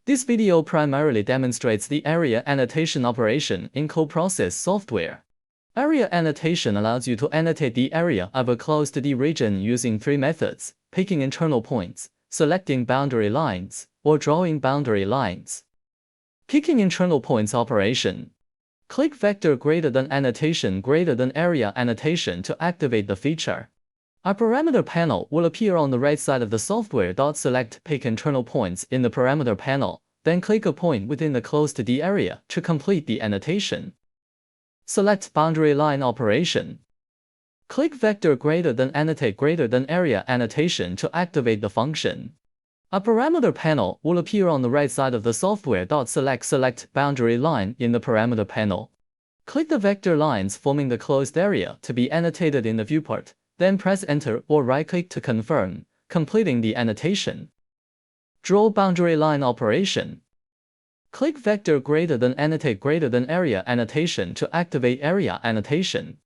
This video primarily demonstrates the area annotation operation in CoProcess software. Area annotation allows you to annotate the area of a closed D region using three methods: picking internal points, selecting boundary lines, or drawing boundary lines. Picking internal points operation. Click vector greater than annotation greater than area annotation to activate the feature. A parameter panel will appear on the right side of the software. Select Pick internal points in the parameter panel, then click a point within the closed D area to complete the annotation. Select Boundary Line operation. Click Vector greater than Annotate greater than Area annotation to activate the function. A parameter panel will appear on the right side of the software. Select Boundary Line in the parameter panel. Click the vector lines forming the closed area to be annotated in the viewport, then press Enter or right-click to confirm, completing the annotation. Draw Boundary Line operation. Click Vector greater than Annotate greater than Area annotation to activate Area annotation.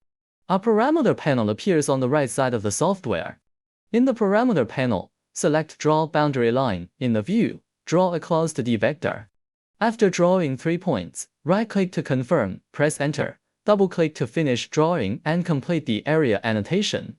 A parameter panel appears on the right side of the software. In the parameter panel, select Draw Boundary Line. In the view, draw a closed D vector. After drawing 3 points, right-click to confirm, press Enter, double-click to finish drawing and complete the area annotation.